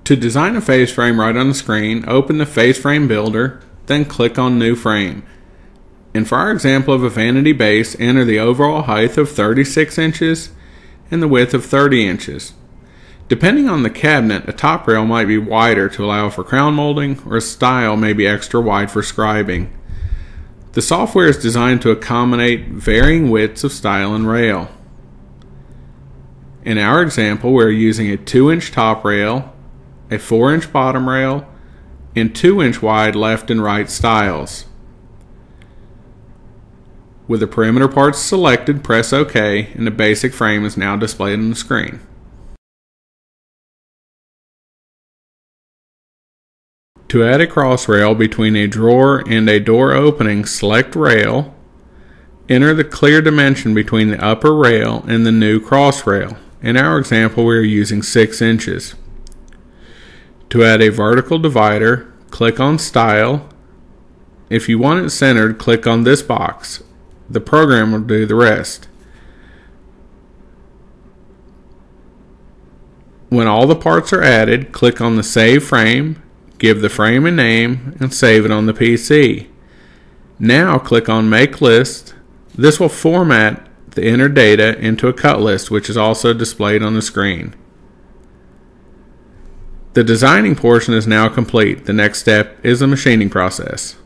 To design a face frame right on the screen, open the Face Frame Builder, then click on New Frame. And for our example of a vanity base, enter the overall height of 36 inches and the width of 30 inches. Depending on the cabinet, a top rail might be wider to allow for crown molding, or a stile may be extra wide for scribing. The software is designed to accommodate varying widths of stile and rail. In our example, we're using a 2-inch top rail, a 4-inch bottom rail, and 2-inch wide left and right stiles. With the perimeter parts selected, press OK, and the basic frame is now displayed on the screen. To add a cross rail between a drawer and a door opening, select Rail, enter the clear dimension between the upper rail and the new cross rail. In our example, we are using 6 inches. To add a vertical divider, click on Style. If you want it centered, click on this box. The program will do the rest. When all the parts are added, click on the Save Frame, give the frame a name, and save it on the PC. Now click on Make List. This will format the entered data into a cut list, which is also displayed on the screen. The designing portion is now complete. The next step is the machining process.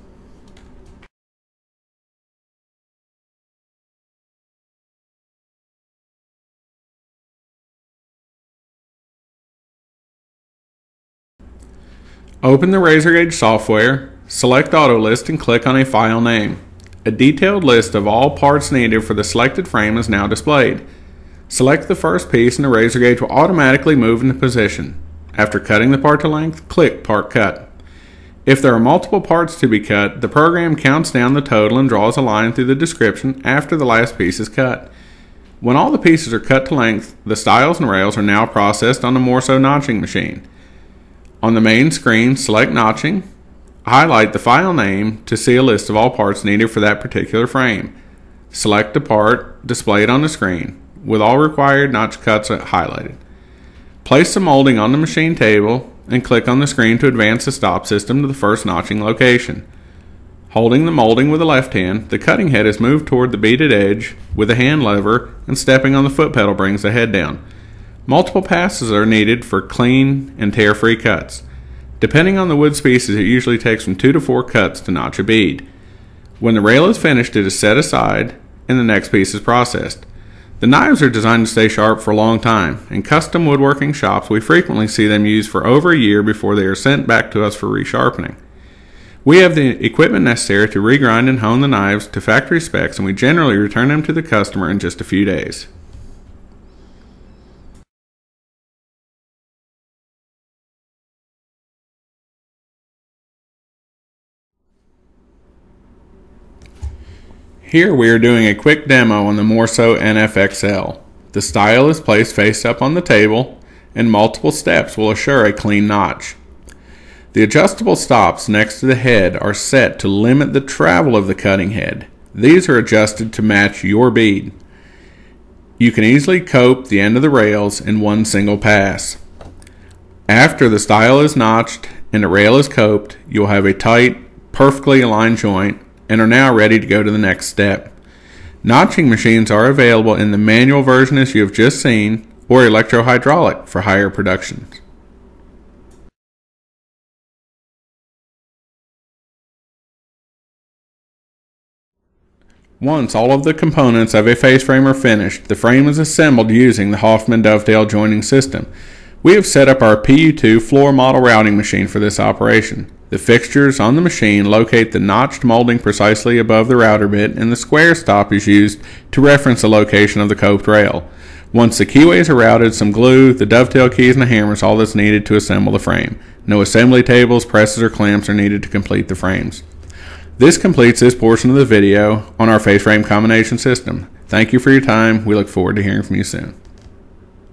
Open the RAZORGAGE software, select Auto List, and click on a file name. A detailed list of all parts needed for the selected frame is now displayed. Select the first piece and the RAZORGAGE will automatically move into position. After cutting the part to length, click Part Cut. If there are multiple parts to be cut, the program counts down the total and draws a line through the description after the last piece is cut. When all the pieces are cut to length, the stiles and rails are now processed on the MORSO notching machine. On the main screen, select Notching, highlight the file name to see a list of all parts needed for that particular frame. Select the part displayed on the screen, with all required notch cuts highlighted. Place the molding on the machine table and click on the screen to advance the stop system to the first notching location. Holding the molding with the left hand, the cutting head is moved toward the beaded edge with a hand lever, and stepping on the foot pedal brings the head down. Multiple passes are needed for clean and tear-free cuts. Depending on the wood species, it usually takes from 2 to 4 cuts to notch a bead. When the rail is finished, it is set aside and the next piece is processed. The knives are designed to stay sharp for a long time. In custom woodworking shops, we frequently see them used for over a year before they are sent back to us for resharpening. We have the equipment necessary to regrind and hone the knives to factory specs, and we generally return them to the customer in just a few days. Here we are doing a quick demo on the MORSO NFXL. The stile is placed face up on the table, and multiple steps will assure a clean notch. The adjustable stops next to the head are set to limit the travel of the cutting head. These are adjusted to match your bead. You can easily cope the end of the rails in one single pass. After the stile is notched and the rail is coped, you'll have a tight, perfectly aligned joint and are now ready to go to the next step. Notching machines are available in the manual version as you have just seen, or electro-hydraulic for higher productions. Once all of the components of a face frame are finished, the frame is assembled using the Hoffmann Dovetail joining system. We have set up our PU2 floor model routing machine for this operation. The fixtures on the machine locate the notched molding precisely above the router bit, and the square stop is used to reference the location of the coped rail. Once the keyways are routed, some glue, the dovetail keys, and a hammer is all that's needed to assemble the frame. No assembly tables, presses, or clamps are needed to complete the frames. This completes this portion of the video on our face frame combination system. Thank you for your time. We look forward to hearing from you soon.